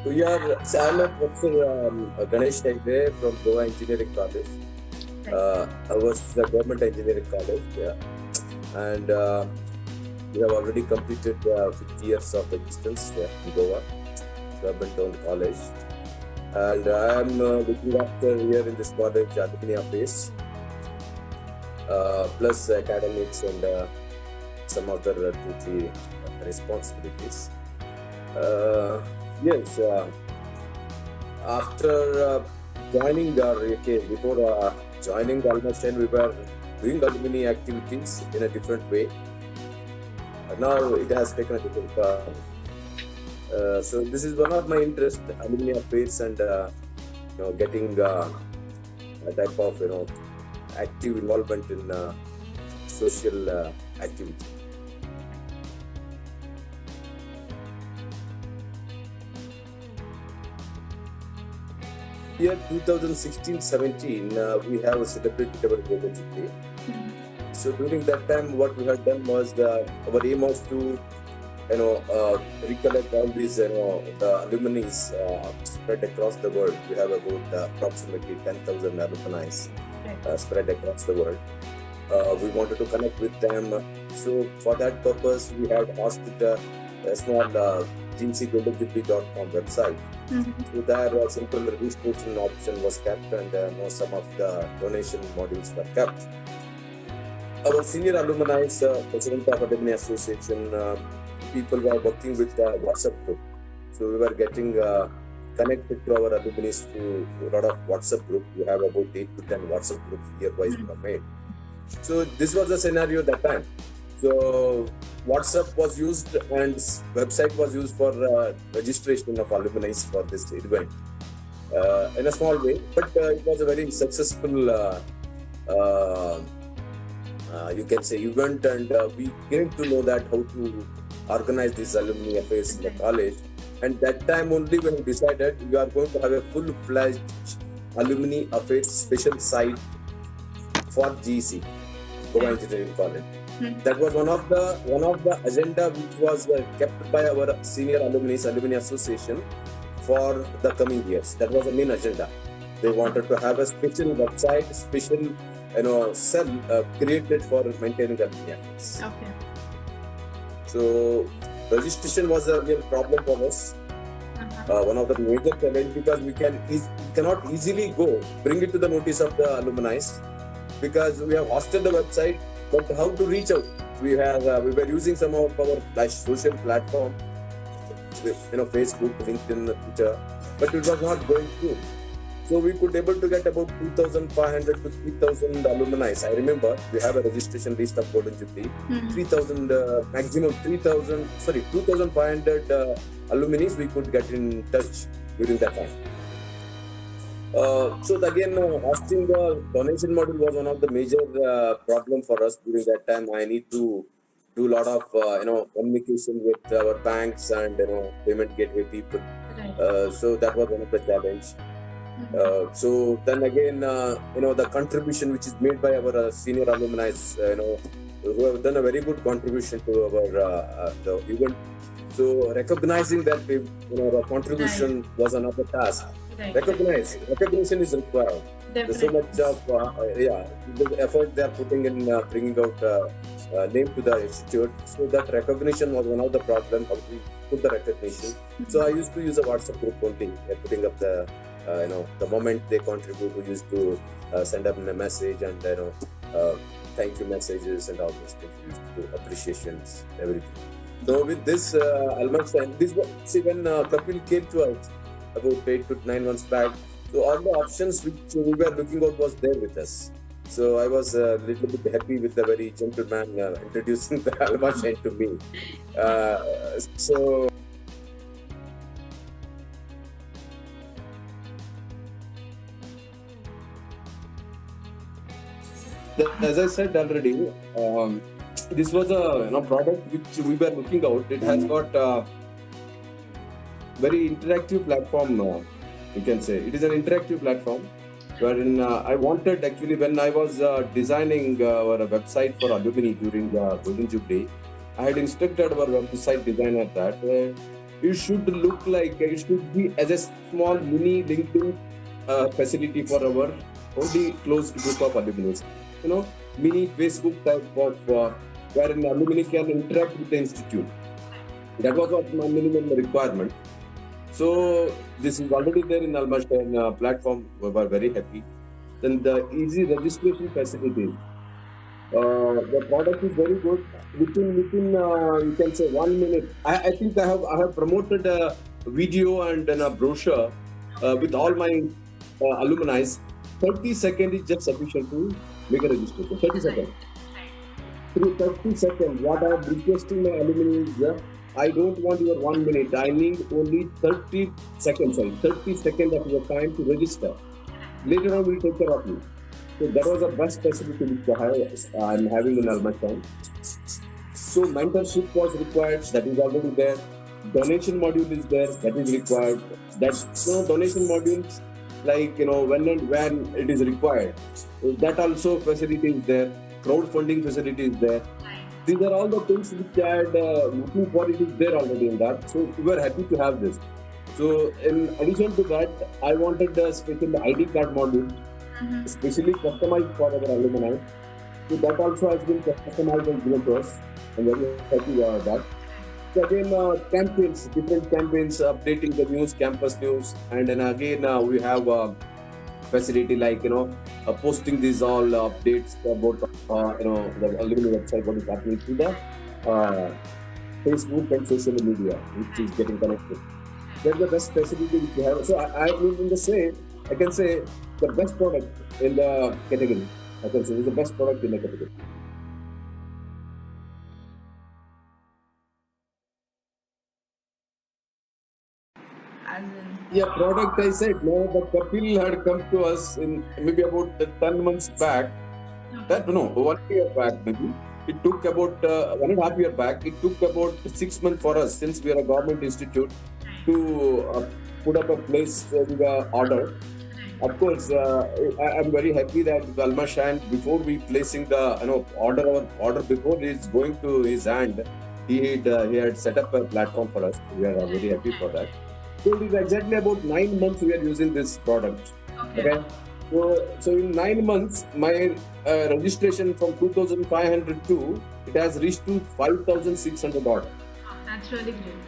So I'm a Professor Ganesh Hegde from Goa Engineering College. I was the government engineering college, yeah. And we have already completed 50 years of existence in Goa, government-owned college. And I'm looking after here in this college alumni affairs, plus academics and some other two, three responsibilities. Uh, yes, after joining before joining Almastein, we were doing alumni activities in a different way. Now it has taken a different path. So this is one of my interests, alumni affairs, and getting a type of active involvement in social activity. Year 2016-17, we have celebrated our Golden Jubilee. So during that time, what we had done was our aim was to recollect all these the alumni spread across the world. We have about approximately 10,000 alumni spread across the world. We wanted to connect with them. So for that purpose, we had hosted a small gncgoldenjubilee.com website. So there a simple registration option was kept, and some of the donation modules were kept. Our senior alumni, President of Alumni Association, people were working with the WhatsApp group. So we were getting connected to our alumni through a lot of WhatsApp groups. We have about 8 to 10 WhatsApp groups year-wise we have made. So this was the scenario at that time. So WhatsApp was used and website was used for registration of alumni for this event in a small way, but it was a very successful you can say event, and we came to know that how to organize these alumni affairs in the college. And that time only when we decided we are going to have a full-fledged alumni affairs special site for GEC, Goa Engineering College. That was one of the agenda which was kept by our senior alumni association for the coming years. That was the main agenda. They wanted to have a special website, special cell created for maintaining alumni affairs. Okay. So registration was a real problem for us. One of the major challenge, because we cannot easily bring it to the notice of the alumni, because we have hosted the website, but how to reach out? We were using some of our social platform, Facebook, LinkedIn, Twitter, but it was not going through. So we could able to get about 2,500 to 3,000 alumni. I remember we have a registration list of Golden Jubilee. 3,000 maximum 2,500 alumni we could get in touch during that time. So again, hosting the donation module was one of the major problem for us during that time. I need to do a lot of communication with our banks and payment gateway people. So that was one of the challenge. So then again, the contribution which is made by our senior alumni, who have done a very good contribution to our the event. So recognizing that the contribution was another task. Recognition is required. There's so much of the effort they are putting in bringing out name to the institute. So that recognition was one of the problems. How to put the recognition. So I used to use a WhatsApp group only, putting up the the moment they contribute. We used to send up a message and thank you messages and all those things. We used to do appreciations, everything. So with this Almastein, this was when Kapil came to us about 8 to 9 months back. So all the options which we were looking at was there with us. So I was a little bit happy with the very gentleman introducing the Almastein to me. So as I said already, this was a product which we were looking out. It has got very interactive platform. You can say it is an interactive platform, wherein I wanted actually when I was designing our website for alumni during the Golden Jubilee, I had instructed our website designer that it should look like it should be as a small mini LinkedIn facility for our only closed group of alumni. You know, mini Facebook type of wherein alumni can interact with the institute. That was what my minimum requirement. So this is already there in almost platform. We were very happy. Then the easy registration facilities. The product is very good. Within you can say 1 minute. I think I have promoted a video and then a brochure with all my alumni. 30 seconds is just sufficient to make a registration. 30 seconds. Through 30 seconds, what I am requesting my alumni is I don't want your 1 minute. I need only 30 seconds. Sorry, 30 seconds of your time to register. Later on, we'll take care of you. So that was the best facility which I'm having in Almaty. So mentorship was required. That is already there. Donation module is there. That is required. That donation modules like when and when it is required. That also facility is there. Crowdfunding facility is there. These are all the things which I had looking for. It is there already in that. So we were happy to have this. So in addition to that, I wanted a special ID card module, especially customized for our alumni. So that also has been customized and given to us. I'm very happy about that. So again, campaigns, different campaigns, updating the news, campus news, and then again we have facility like posting these all updates about the alumni website, what is happening to the uh, Facebook and social media, which is getting connected. That's the best facility which we have. So I mean, in the same, I can say the best product in the category. I can say it's the best product in the category. As in, Yeah, product I said no, but Kapil had come to us in maybe about 10 months back. That no, 1 year back maybe. It took about 1.5 year back. It took about 6 months for us since we are a government institute to put up a place in the order. Of course, I'm very happy that Almashan, before we placing the our order before it's going to his hand, he had set up a platform for us. We are very happy for that. So it is exactly about 9 months we are using this product. okay. Okay. So in 9 months, my registration from 2,500 to it has reached to 5,600 odd. That's really great.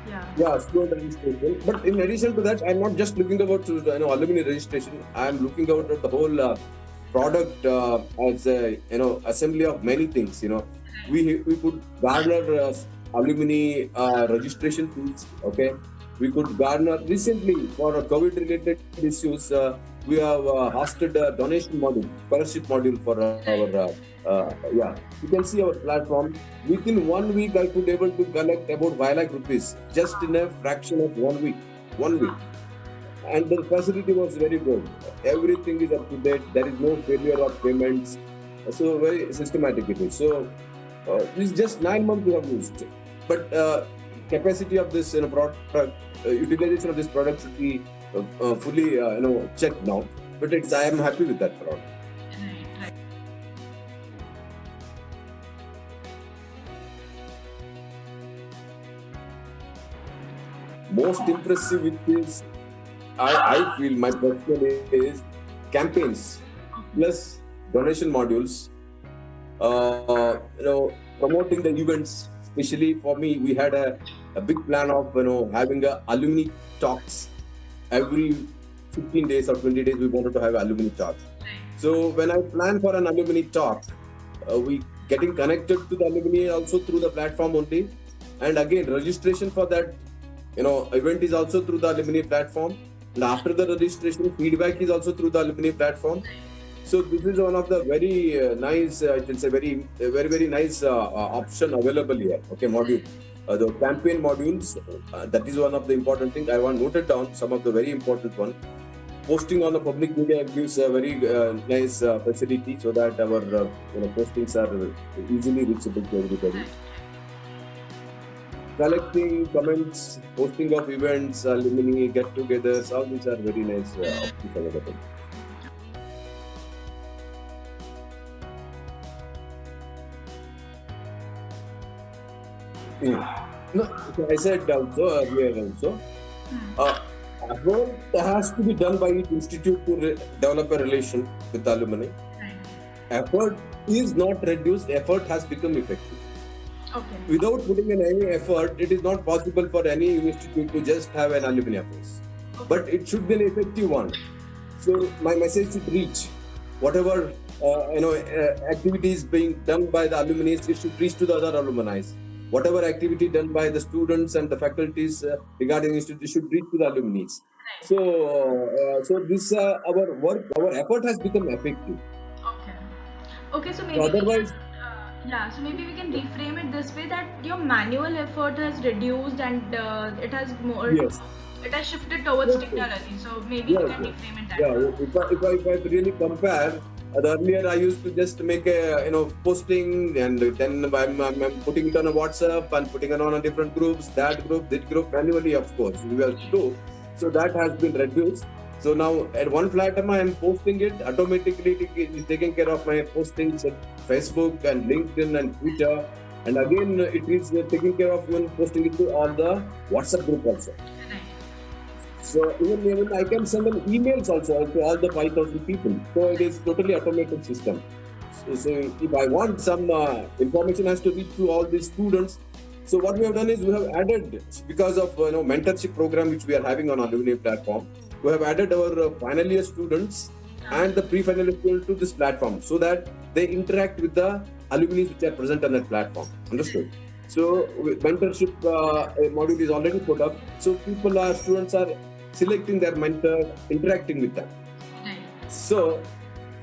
Yeah. Yeah, student registration. But in addition to that, I'm not just looking about to alumni registration. I'm looking out at the whole product as a assembly of many things. We could garner alumni registration fees. Okay, we could garner recently for COVID related issues. We have hosted a donation module, scholarship module for our yeah. You can see our platform. Within 1 week, I could able to collect about 5 lakh rupees just in a fraction of 1 week. 1 week. And the facility was very good. Everything is up to date. There is no failure of payments. So very systematic it is. So this is just 9 months we have used. But capacity of this product, utilization of this product should be fully checked now. But I am happy with that product. Right, right. Most impressive with this, I feel my personal is campaigns plus donation modules. Promoting the events. Especially for me, we had a big plan of having a alumni talks every 15 days or 20 days. We wanted to have alumni talks. So when I plan for an alumni talk, we getting connected to the alumni also through the platform only, and again registration for that event is also through the alumni platform, and after the registration feedback is also through the alumni platform. So this is one of the very nice, I can say very nice option available here. Okay, module. The campaign modules, that is one of the important things. I want noted down some of the very important one. Posting on the public media gives a very nice facility so that our postings are easily reachable to everybody. Collecting comments, posting of events, alumni get-togethers, all these are very nice options available. Mm. No, I said also earlier also. Hmm. Uh, Effort has to be done by each institute to develop a relation with the alumni. Right. Effort is not reduced, effort has become effective. Okay. Without putting in any effort, it is not possible for any institute to just have an alumni affairs. Okay. But it should be an effective one. So my message should reach whatever activities being done by the alumni, it should reach to the other alumni. Whatever activity done by the students and the faculties regarding institute should reach to the alumni. So, Right. so this our work, our effort has become effective. Okay. Okay, so So maybe we can, otherwise, yeah, so maybe we can reframe it this way that your manual effort has reduced and it has more, yes, it has shifted towards yes, yes. technology. So maybe we Yes, can yes. reframe it that Yeah, way. if I really compare, earlier I used to just make a posting and then I'm putting it on a WhatsApp and putting it on a different groups, that group, this group manually, of course, we have to do. So that has been reduced. So now at one platform I am posting it automatically. It is taking care of my postings at Facebook and LinkedIn and Twitter. And again, it is taking care of even posting it to all the WhatsApp group also. Right. So even I can send them emails also to all the 5,000 people. So it is totally automated system. So if I want some information has to reach to all these students. So what we have done is we have added, because of mentorship program which we are having on alumni platform, we have added our final year students and the pre-final year students to this platform so that they interact with the alumni which are present on that platform. Understood? So mentorship module is already put up. So students are selecting their mentor, interacting with them. Right. So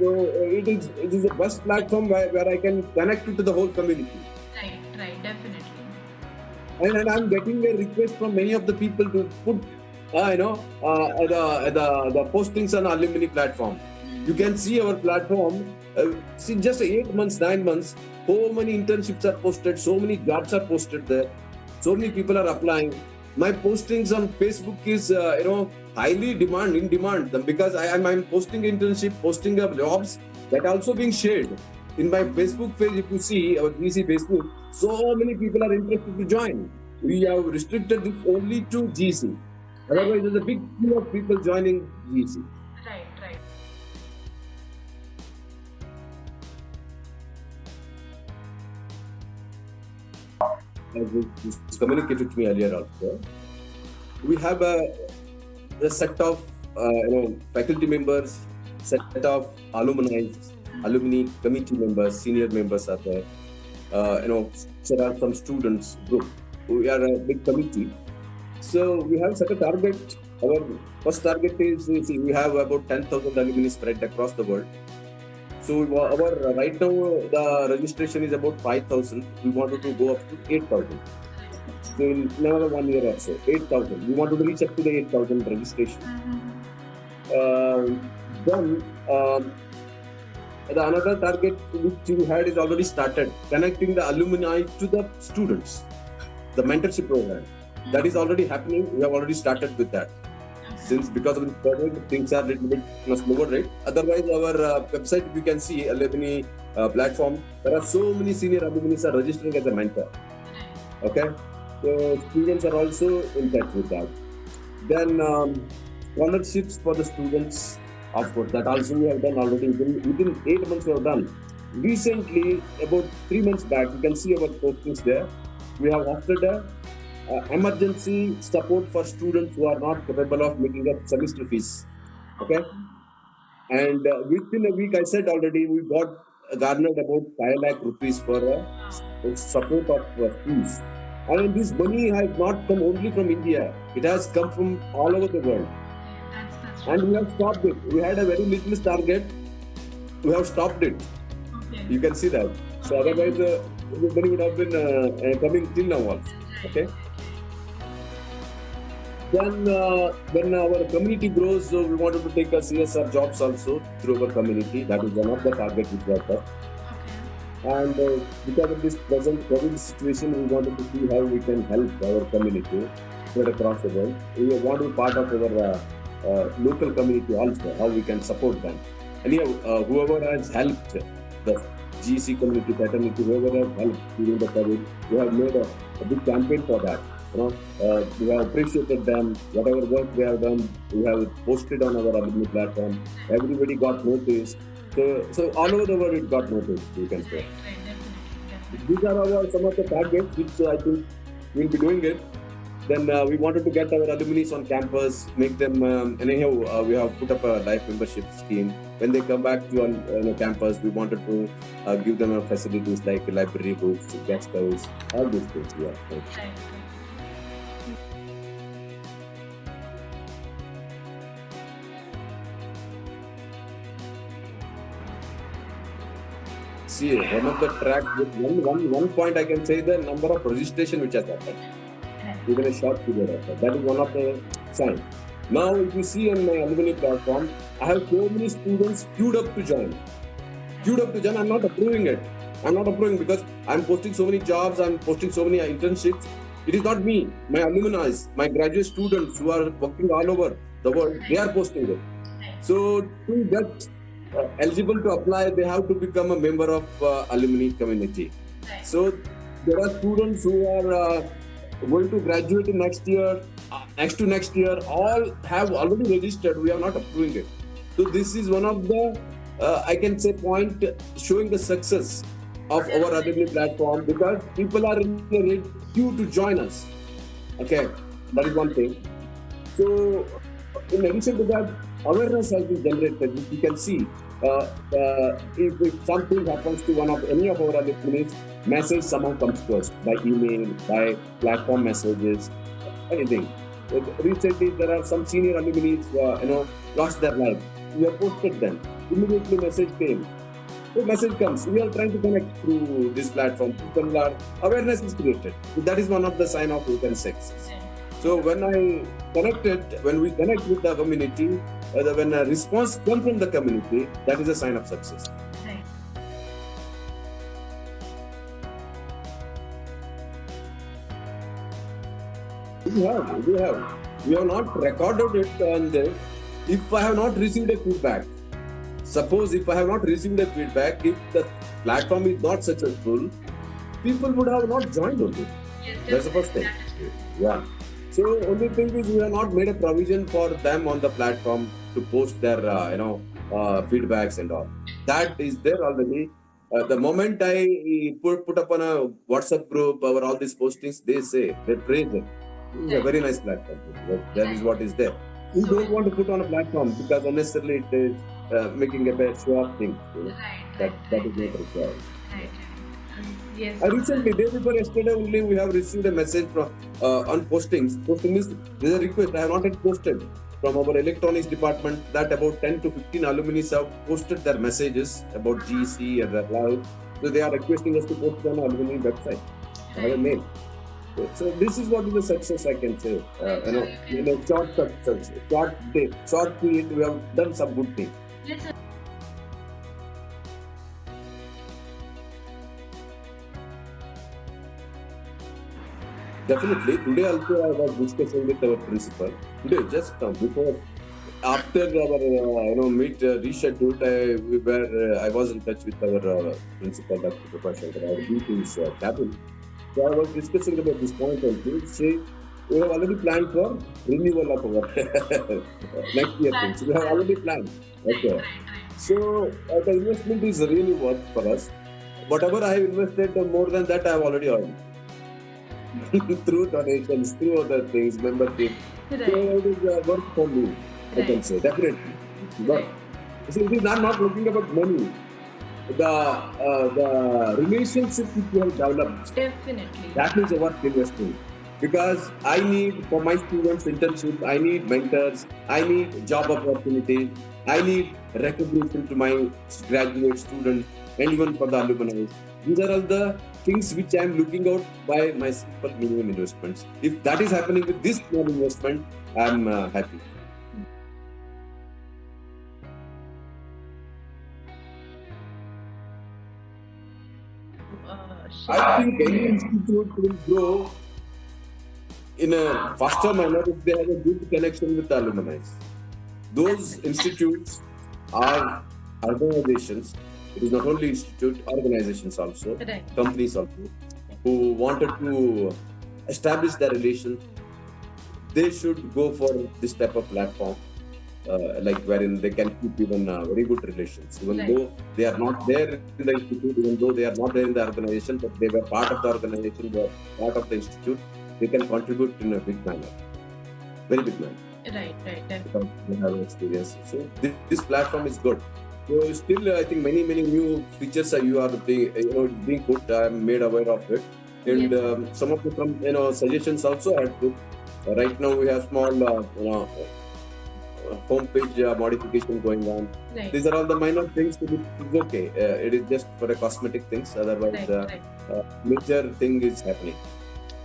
it is the best platform where I can connect it to the whole community. Right. Right. Definitely. And I'm getting a request from many of the people to put the postings on alumni platform. You can see our platform. See, just 8 months, 9 months, so many internships are posted, so many jobs are posted there, so many people are applying. My postings on Facebook is highly in demand because I'm posting internship, posting of jobs that also being shared in my Facebook page. If you see our GC Facebook, so many people are interested to join. We have restricted this only to GC. Otherwise, there's a big queue of people joining GC. Right. Right. As was communicated to me earlier also, we have a set of faculty members, set of alumni committee members, senior members are there. There are some students group. We are a big committee. So we have set a target. Our first target is we have about 10,000 alumni spread across the world. So our right now the registration is about 5,000. We wanted to go up to 8,000. So in another 1 year or so, 8,000. We wanted to reach up to the 8,000 registration. Then the another target which we had is already started, connecting the alumni to the students. The mentorship program that is already happening. We have already started with that. Since because of the COVID, things are a little bit slower rate. Otherwise, our website you can see alumni platform. There are so many senior alumni are registering as a mentor. Okay, so students are also in touch with that. Then scholarships for the students, of course, that also we have done already. Within 8 months we have done. Recently, about 3 months back, you can see our postings there. We have offered a emergency support for students who are not capable of making up semester fees. Okay, and within a week, I said already, we got garnered about 5 lakh rupees for support of fees. And this money has not come only from India; it has come from all over the world. That's And right. we have stopped it. We had a very little target. We have stopped it. Okay. You can see that. So otherwise, the money would have been coming till now also. Okay. When our community grows, so we wanted to take a CSR jobs also through our community. That is one of the targets we got up. Okay. And because of this present COVID situation, we wanted to see how we can help our community spread across the world. We want to be part of our local community also, how we can support them. Anyhow, whoever has helped the GC community, fraternity, whoever have helped during the COVID. We have made a big campaign for that. We have appreciated them. Whatever work they have done, we have posted on our alumni platform. Everybody got noticed. So all over the world it got noticed, you can say. These are some of the targets which I think we'll be doing it. Then we wanted to get our alumni on campus, make them, anyhow, we have put up a life membership scheme. When they come back to campus, we wanted to give them facilities like library, books, guest house, all these things. Yeah. Right. See, one of the tracks, one point I can say the number of registration which has happened within a short period of time. That is one of the signs. Now, if you see on my alumni platform, I have so many students queued up to join. I'm not approving it. I'm not approving because I'm posting so many jobs, I'm posting so many internships. It is not me. My alumni, my graduate students who are working all over the world, they are posting it. So to get eligible to apply, they have to become a member of alumni community. So there are students who are going to graduate in next year, next to next year, all have already registered. We are not approving it. So this is one of the, I can say, point showing the success of our alumni platform because people are in a queue to join us. Okay, that is one thing. So in addition to that, awareness has been generated. You can see if something happens to any of our alumni, message someone comes to us by email, by platform messages, anything. Recently, there are some senior alumni, lost their life. We have posted them. Immediately, message came. So message comes. We are trying to connect through this platform. People are awareness is created. So that is one of the sign of open success. So when we connect with the community, when a response comes from the community, that is a sign of success. We have. We have not recorded it on there. If I have not received a feedback, suppose if I have not received a feedback, if the platform is not successful, people would have not joined only. Yes, that's the first thing. Yeah. So only thing is we have not made a provision for them on the platform to post their feedbacks and all. That is there already. The moment I put up on a WhatsApp group or all these postings, they praise it. It's a very nice platform. That is what is there. We don't want to put on a platform because unnecessarily it is making a bad show off thing. That is not required. Yes. Recently, day before yesterday only, we have received a message from on postings. Posting is there is a request. I have not yet posted from our electronics department that about 10 to 15 alumni have posted their messages about GC and their live. So they are requesting us to post on alumni website. I have a mail. So this is what is the success I can say. In a short period, we have done some good things. Definitely. Today also I was discussing with our principal. Today, just before, after our meet rescheduled, I was in touch with our principal, Dr. Prakash Shankar. I was in his cabin. So I was discussing about this point and say we have already planned for renewal of our next year things. We have already planned. Okay. So the investment is really worth for us. Whatever I have invested, more than that I have already earned. Through donations, through other things, membership. So it is work for me, I can say, definitely. But see, I'm not looking about money. The relationship which you have developed, Definitely. that is worth investing. Because I need, for my students, internship, I need mentors, I need job opportunities, I need recognition to my graduate students, and even for the alumni. These are all the things which I am looking out by my simple minimum investments. If that is happening with this small investment, I am happy. I think any institute will grow in a faster manner if they have a good connection with the alumni. Those institutes are organizations It is not only institute, organizations also, Right. companies also, who wanted to establish their relation. They should go for this type of platform, like wherein they can keep even very good relations, even Right. though they are not there in the institute, even though they are not there in the organization, but they were part of the organization, they are part of the institute. They can contribute in a big manner, very big manner, Right. because they have experience. So this platform is good. So still, I think many new features you are being put. I am made aware of it, and Yes. some of the suggestions also I had put. Right now we have small homepage modification going on. Right. These are all the minor things. It is okay. It is just for a cosmetic things. Otherwise, Right. major thing is happening.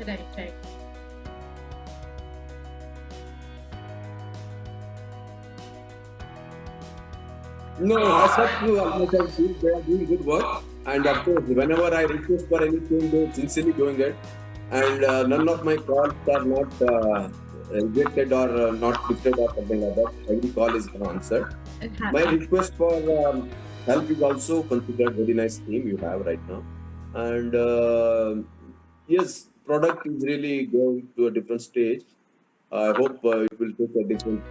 Right. No, as such, they are doing good work. And of course, whenever I request for anything, they sincerely doing it. And none of my calls are not rejected or not lifted or something like that. Every call is answered. It My happens. request for help is also considered very nice team you have right now. And yes, product is really going to a different stage. I hope it will take a different,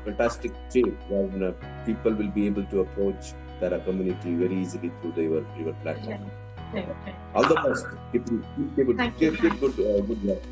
fantastic shape when people will be able to approach their community very easily through your platform. Right. All the best. Keep Thank you. good work.